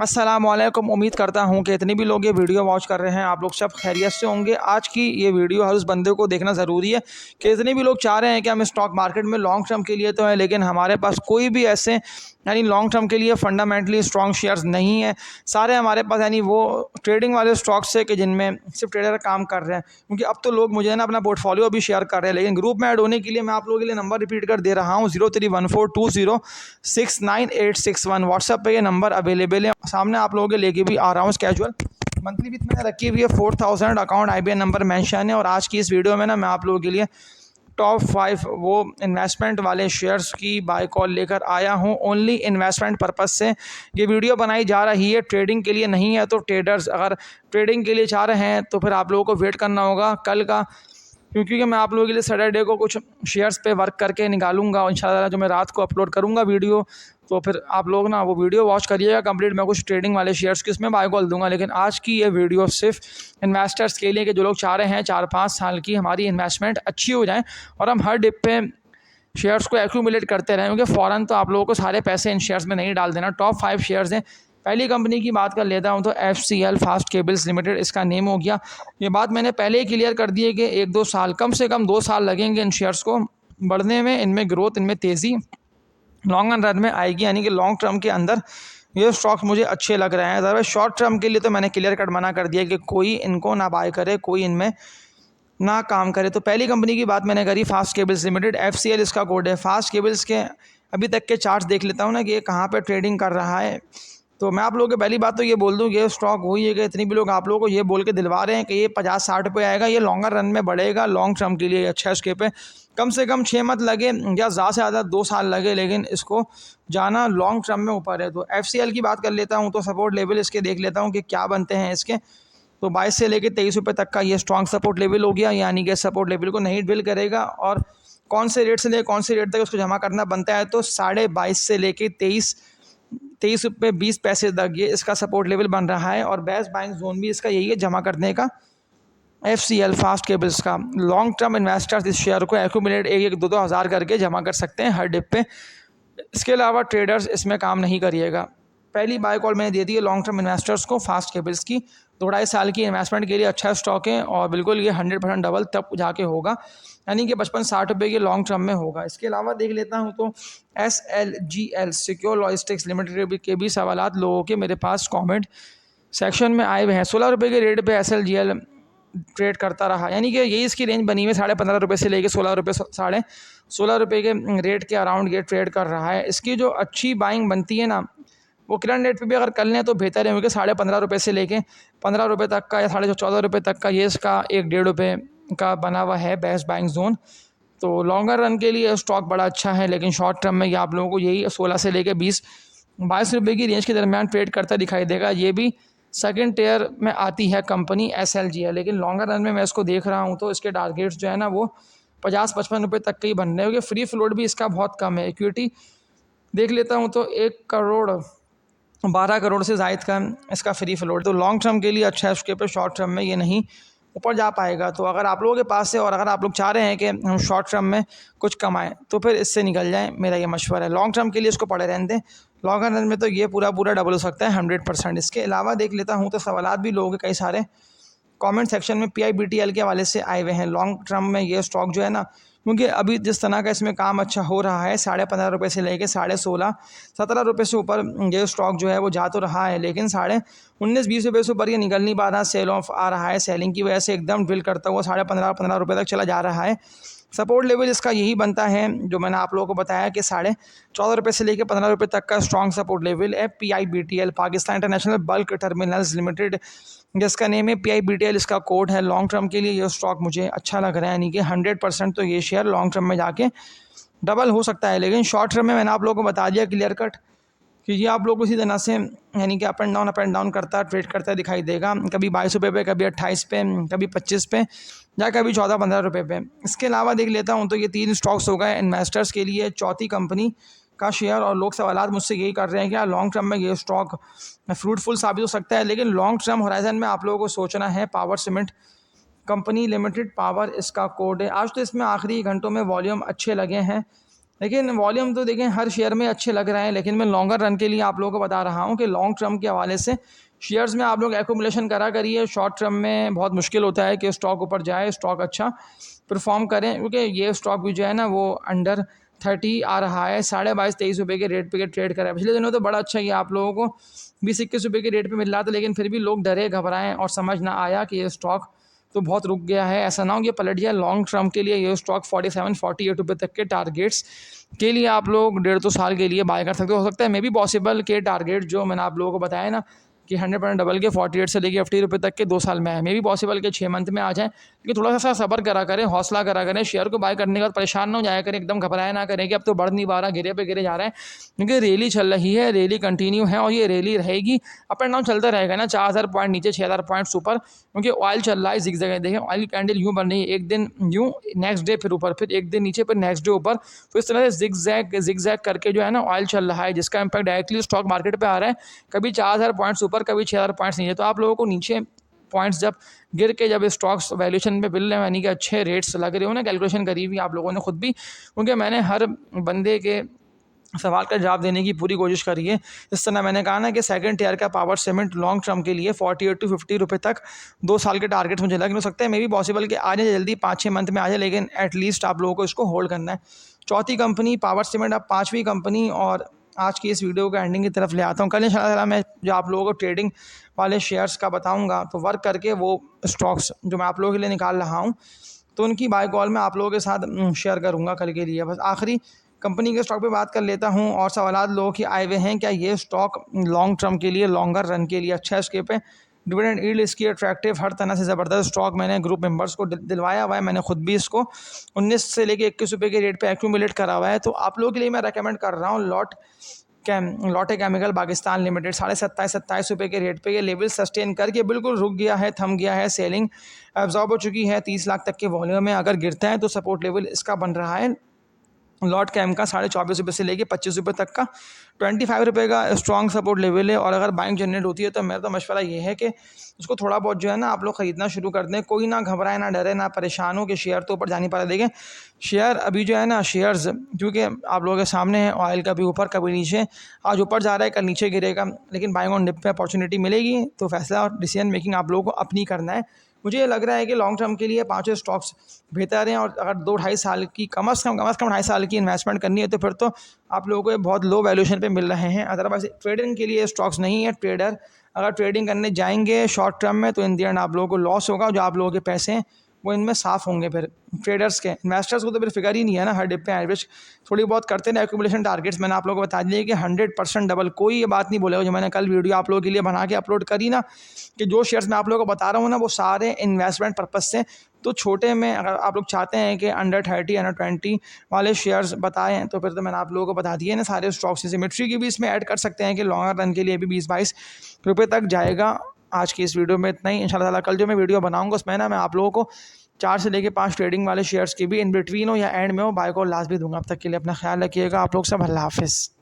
अस्सलाम वालेकुम। उम्मीद करता हूँ कि इतने भी लोग ये वीडियो वॉच कर रहे हैं आप लोग सब खैरियत से होंगे। आज की ये वीडियो हर उस बंदे को देखना ज़रूरी है कि इतने भी लोग चाह रहे हैं कि हम स्टॉक मार्केट में लॉन्ग टर्म के लिए तो है, लेकिन हमारे पास कोई भी ऐसे यानी लॉन्ग टर्म के लिए फंडामेंटली स्ट्रॉन्ग शेयर्स नहीं है। सारे हमारे पास यानी वो ट्रेडिंग वाले स्टॉक्स है कि जिनमें सिर्फ ट्रेडर काम कर रहे हैं। क्योंकि अब तो लोग मुझे ना अपना पोर्टफोलियो भी शेयर कर रहे हैं, लेकिन ग्रुप में ऐड होने के लिए मैं आप लोगों के लिए नंबर रिपीट कर दे रहा हूँ 03142069 861। व्हाट्सएप पे ये नंबर अवेलेबल है। सामने आप लोगों के लेके भी आ रहा हूँ कैजुअल मंथली विथ मैंने रखी हुई है 4000 अकाउंट IBN नंबर मेंशन है। और आज की इस वीडियो में ना मैं आप लोगों के लिए टॉप 5 वो इन्वेस्टमेंट वाले शेयर्स की बाय कॉल लेकर आया हूं ओनली इन्वेस्टमेंट पर्पस से। ये वीडियो बनाई जा रही है, ट्रेडिंग के लिए नहीं है। तो ट्रेडर्स अगर ट्रेडिंग के लिए चाह रहे हैं तो फिर आप लोगों को वेट करना होगा कल का, क्योंकि मैं आप लोगों के लिए सैटरडे को कुछ शेयर्स पे वर्क करके निकालूंगा इंशाल्लाह, जो मैं रात को अपलोड करूंगा वीडियो। तो फिर आप लोग ना वो वीडियो वॉच करिएगा कंप्लीट। मैं कुछ ट्रेडिंग वाले शेयर्स की उसमें बाय कॉल दूंगा, लेकिन आज की ये वीडियो सिर्फ इन्वेस्टर्स के लिए कि जो लोग चाह रहे हैं 4-5 साल की हमारी इन्वेस्टमेंट अच्छी हो जाए और हम हर डिप पे शेयर्स को एक्यूमुलेट करते रहें। क्योंकि फ़ौरन तो आप लोगों को सारे पैसे इन शेयर्स में नहीं डाल देना। टॉप 5 शेयर्स हैं। पहली कंपनी की बात कर लेता हूं तो FCL फास्ट केबल्स लिमिटेड इसका नेम हो गया। ये बात मैंने पहले ही क्लियर कर दी है कि 1-2 साल कम से कम 2 साल लगेंगे इन शेयर्स को बढ़ने में, इनमें ग्रोथ, इनमें तेज़ी लॉन्ग रन में आएगी। यानी कि लॉन्ग टर्म के अंदर ये स्टॉक्स मुझे अच्छे लग रहे हैं। अदरवाइज शॉर्ट टर्म के लिए तो मैंने क्लियर कट मना कर दिया कि कोई इनको ना बाय करे, कोई इनमें ना काम करे। तो पहली कंपनी की बात मैंने करी फास्ट केबल्स लिमिटेड, FCL इसका कोड है। फास्ट केबल्स के अभी तक के चार्ट्स देख लेता हूँ ना कि ये कहाँ पे ट्रेडिंग कर रहा है। तो मैं आप लोगों को पहली बात तो ये बोल दूँ ये स्टॉक वही है कि इतनी भी लोग आप लोगों को ये बोल के दिलवा रहे हैं कि ये 50-60 रुपये आएगा, ये लॉन्गर रन में बढ़ेगा, लॉन्ग टर्म के लिए अच्छा इसके पे कम से कम 6 मत लगे या ज़्यादा से ज़्यादा 2 साल लगे, लेकिन इसको जाना लॉन्ग टर्म में ऊपर है। तो FCL की बात कर लेता हूँ तो सपोर्ट लेवल इसके देख लेता हूँ कि क्या बनते हैं इसके। तो 22 से लेकर 23 रुपये तक का ये स्ट्रॉन्ग सपोर्ट लेवल हो गया, यानी कि सपोर्ट लेवल को नहीं ड्रिल करेगा। और कौन से रेट से ले कौन से रेट तक उसको जमा करना बनता है, तो 22.5 से लेके 23 रुपये 20 पैसे तक ये इसका सपोर्ट लेवल बन रहा है। और बेस्ट बाइंग जोन भी इसका यही है जमा करने का। FCL फास्ट केबल्स का लॉन्ग टर्म इन्वेस्टर्स इस शेयर को एक्यूमुलेट 1-2 हज़ार करके जमा कर सकते हैं हर डिप पे। इसके अलावा ट्रेडर्स इसमें काम नहीं करिएगा। पहली बाय कॉल मैंने दे दी है लॉन्ग टर्म इन्वेस्टर्स को फास्ट केबल्स की। 2-2.5 साल की इन्वेस्टमेंट के लिए अच्छा स्टॉक है और बिल्कुल ये 100% डबल तब जाके होगा, यानी कि 55-60 रुपये के लॉन्ग टर्म में होगा। इसके अलावा देख लेता हूँ तो SLGL सिक्योर लॉजिस्टिक्स लिमिटेड के भी सवालात लोगों के मेरे पास कमेंट सेक्शन में आए हुए हैं। 16 रुपये के रेट पे SLGL ट्रेड करता रहा, यानी कि यही इसकी रेंज बनी हुई है 15.5 रुपये से लेके 16 रुपये, 16.5 रुपये के रेट के अराउंड ये ट्रेड कर रहा है। इसकी जो अच्छी बाइंग बनती है ना वो करंट रेट पे भी अगर कर लें तो बेहतर है, क्योंकि 15.5 रुपये से लेके 15 रुपये तक का या 14.5 रुपये तक का ये इसका 1-1.5 रुपये का बना हुआ है बेस्ट बाइंग जोन। तो लॉन्गर रन के लिए स्टॉक बड़ा अच्छा है, लेकिन शॉर्ट टर्म में ये आप लोगों को यही 16 से लेके 20-22 रुपये की रेंज के दरमियान ट्रेड करता दिखाई देगा। ये भी सेकंड टियर में आती है कंपनी SLGL, लेकिन लॉन्गर रन में मैं इसको देख रहा हूँ तो इसके टारगेट्स जो है ना वो 50-55 रुपये तक के ही बन रहे हैं, क्योंकि फ्री फ्लोट भी इसका बहुत कम है। इक्विटी देख लेता हूँ तो 1 करोड़ 12 करोड़ से ज़ायद का इसका फ्री फ्लोट। तो लॉन्ग टर्म के लिए अच्छा है उसके पे, शॉर्ट टर्म में ये नहीं ऊपर जा पाएगा। तो अगर आप लोगों के पास है और अगर आप लोग चाह रहे हैं कि हम शॉर्ट टर्म में कुछ कमाएं तो फिर इससे निकल जाएं, मेरा ये मशवरा है। लॉन्ग टर्म के लिए इसको पड़े रहने दें, लॉन्ग रन में तो ये पूरा डबल हो सकता है 100%। इसके अलावा देख लेता हूँ तो सवालात भी लोगों के कई सारे कमेंट सेक्शन में PIBTL के हवाले से आए हुए हैं। लॉन्ग टर्म में ये स्टॉक जो है ना, क्योंकि अभी जिस तरह का इसमें काम अच्छा हो रहा है 15.5 रुपये से लेके 16.5-17 रुपये से ऊपर ये स्टॉक जो है वो जा तो रहा है, लेकिन 19-20 रुपये से ऊपर ये निकल नहीं पा रहा। सेल ऑफ आ रहा है, सेलिंग की वजह से एकदम ड्रिल करता हुआ 15.5 रुपये तक चला जा रहा है। सपोर्ट लेवल इसका यही बनता है जो मैंने आप लोगों को बताया कि 14.5 रुपये से लेकर 15 रुपये तक का स्ट्रॉन्ग सपोर्ट लेवल है। PIBTL Pakistan international bulk terminals limited जिसका नेम है PIBTL इसका कोड है। लॉन्ग टर्म के लिए ये स्टॉक मुझे अच्छा लग रहा है, यानी कि 100% तो ये शेयर लॉन्ग टर्म में जाके डबल हो सकता है। लेकिन शॉर्ट टर्म में मैंने आप लोगों को बता दिया क्लियर कट कि ये आप लोग को इसी तरह से यानी कि अप एंड डाउन करता ट्रेड करता दिखाई देगा, कभी 22 रुपये पे, कभी 28 पे, कभी 25 पे या कभी 14-15 रुपये पे। इसके अलावा देख लेता हूँ तो ये 3 स्टॉक्स हो गए इन्वेस्टर्स के लिए। चौथी कंपनी का शेयर, और लोग सवालात मुझसे यही कर रहे हैं कि लॉन्ग टर्म में ये स्टॉक फ्रूटफुल साबित हो सकता है, लेकिन लॉन्ग टर्म होराइजन में आप लोगों को सोचना है। Power cement company limited, power इसका कोड है। आज तो इसमें आखिरी घंटों में वॉल्यूम अच्छे लगे हैं, लेकिन वॉल्यूम तो देखें हर शेयर में अच्छे लग रहे हैं, लेकिन मैं लॉन्गर रन के लिए आप लोगों को बता रहा हूँ कि लॉन्ग टर्म के हवाले से शेयर्स में आप लोग एक्यूमुलेशन करा करिए। शॉर्ट टर्म में बहुत मुश्किल होता है कि स्टॉक ऊपर जाए, स्टॉक अच्छा परफॉर्म करें, क्योंकि ये स्टॉक भी जो है ना वो अंडर 30 आ रहा है, 22-23 रुपये के रेट पे ट्रेड करा है। पिछले दिनों तो बड़ा अच्छा ही आप लोगों को 20-21 रुपये के रेट पे मिल रहा था, लेकिन फिर भी लोग डरे घबराएं और समझ ना आया कि ये स्टॉक तो बहुत रुक गया है, ऐसा ना हो कि पलट जाए। लॉन्ग टर्म के लिए ये स्टॉक 47-48 रुपये तक के टारगेट्स के लिए आप लोग 1.5-2 साल के लिए बाय कर सकते हो सकता है मे बी पॉसिबल के टारगेट जो मैंने आप लोगों को बताया ना कि 100% डबल के 48 से लेके 50 रुपये तक के 2 साल में है, मे बी पॉसिबल के 6 मंथ में आ जाए। लेकिन थोड़ा सा सब्र करा करें, हौसला करा करें, शेयर को बाय करने के बाद परेशान ना हो जाया करें, एकदम घबराया ना करें कि अब तो बढ़ नहीं पा रहा, गिरे पे गिरे जा रहा है, क्योंकि रैली चल रही है, रैली कंटिन्यू है और ये रैली रहेगी, अप एंड डाउन चलता रहेगा ना, 4000 पॉइंट नीचे 6000 पॉइंट्स ऊपर, क्योंकि ऑयल चल रहा है जिग जगह। देखें ऑयल कैंडल यूँ बन रही है, एक दिन यूँ, नेक्स्ट डे फिर ऊपर, फिर एक दिन नीचे, फिर नेक्स्ट डे ऊपर, तो इस तरह से जिग जैग करके जो है ना ऑयल चल रहा है, जिसका इम्पैक्ट डायरेक्टली स्टॉक मार्केट पे आ रहा है, कभी 4000 पॉइंट्स ऊपर, कभी 6000 पॉइंट्स नीचे। तो आप लोगों को नीचे पॉइंट्स जब गिर के जब स्टॉक्स वैल्यूएशन पे मिल रहे हैं, यानी कि अच्छे रेट्स लग रहे हो ना, कैलकुलेशन करी हुई आप लोगों ने खुद भी, क्योंकि मैंने हर बंदे के सवाल का जवाब देने की पूरी कोशिश करी है। इस तरह मैंने कहा ना कि सेकंड टियर का पावर सीमेंट लॉन्ग टर्म के लिए 48-50 रुपये तक 2 साल के टारगेट मुझे लग नहीं सकता है, मे बी पॉसिबल कि आ जाए जल्दी, 5-6 मंथ में आ जाए, लेकिन एटलीस्ट आप लोगों को इसको होल्ड करना है। चौथी कंपनी पावर सीमेंट, अब पाँचवीं कंपनी, और आज की इस वीडियो का एंडिंग की तरफ ले आता हूँ। कल इंशाल्लाह मैं जो आप लोगों को ट्रेडिंग वाले शेयर्स का बताऊँगा, तो वर्क करके वो स्टॉक्स जो मैं आप लोगों के लिए निकाल रहा हूँ, तो उनकी बाय कॉल मैं आप लोगों के साथ शेयर करूँगा कल के लिए। बस आखिरी कंपनी के स्टॉक पे बात कर लेता हूँ, और सवालात लोगों के आए हुए हैं, क्या ये स्टॉक लॉन्ग टर्म के लिए, लॉन्गर रन के लिए अच्छा है, इसके पे डिविडेंड यील्ड इसकी अट्रैक्टिव, हर तरह से ज़बरदस्त स्टॉक मैंने ग्रुप मेंबर्स को दिलवाया हुआ है, मैंने खुद भी इसको 19 से लेके 21 रुपये के रेट पे एक्यूमुलेट करा हुआ है। तो आप लोगों के लिए मैं रेकमेंड कर रहा हूँ लॉटे केमिकल पाकिस्तान लिमिटेड, 27-28 रुपये के रेट पे ये लेवल सस्टेन करके बिल्कुल रुक गया है, थम गया है, सेलिंग एब्जॉर्ब हो चुकी है, 30 लाख तक के वॉल्यूम में अगर गिरता है तो सपोर्ट लेवल इसका बन रहा है लॉट कैम का 24.5 रुपये से लेके 25 रुपये तक का 25 रुपये का स्ट्रॉन्ग सपोर्ट लेवल है। और अगर बाइंग जनरेट होती है तो मेरा तो मशवरा ये है कि उसको थोड़ा बहुत जो है ना आप लोग ख़रीदना शुरू कर दें, कोई ना घबराए, ना डरे, ना परेशान हो कि शेयर तो ऊपर जा नहीं पा रहा। देखें शेयर अभी जो है ना, शेयर्स क्योंकि आप लोगों के सामने है, ऑयल कभी ऊपर कभी नीचे, आज ऊपर जा रहा है कल नीचे गिरेगा, लेकिन बाइंग ऑन डिप पे अपॉर्चुनिटी मिलेगी, तो फैसला और डिसीजन मेकिंग आप लोगों को अपनी करना है। मुझे ये लग रहा है कि लॉन्ग टर्म के लिए पाँचों स्टॉक्स बेहतर हैं, और अगर 2-2.5 साल की कम से कम 2.5 साल की इन्वेस्टमेंट करनी है तो फिर तो आप लोगों को ये बहुत लो वैल्यूएशन पे मिल रहे हैं। अदरवाइज ट्रेडिंग के लिए स्टॉक्स नहीं है। ट्रेडर अगर ट्रेडिंग करने जाएंगे शॉर्ट टर्म में तो इन दी एंड आप लोगों को लॉस होगा, जो आप लोगों के पैसे हैं वो इनमें साफ़ होंगे। फिर ट्रेडर्स के, इन्वेस्टर्स को तो फिर फिक्र ही नहीं है ना, हर डिप पे एवरेज थोड़ी बहुत करते हैं। एक्यूमुलेशन टारगेट्स मैंने आप लोगों को बता दिए कि 100% डबल, कोई ये बात नहीं बोलेगा। जो मैंने कल वीडियो आप लोगों के लिए बना के अपलोड करी ना, कि जो शेयर्स मैं आप लोगों को बता रहा हूँ ना वो सारे इन्वेस्टमेंट पर्पज़ से, तो छोटे में अगर आप लोग चाहते हैं कि अंडर 30 अंडर 20 वाले शेयर्स बताएं तो फिर तो मैंने आप लोगों को बता दिए ना सारे स्टॉक्स। सिमेट्री की भी इसमें ऐड कर सकते हैं कि लॉन्गर रन के लिए भी 20-22 रुपये तक जाएगा। आज की इस वीडियो में इतना ही। इंशाल्लाह ताला कल जो मैं वीडियो बनाऊंगा उसमें ना मैं आप लोगों को 4 से लेके 5 ट्रेडिंग वाले शेयर्स की भी इन बिटवीन हो या एंड में हो बाय को लास्ट भी दूंगा। अब तक के लिए अपना ख्याल रखिएगा। आप लोग सब अल्लाह हाफिज़।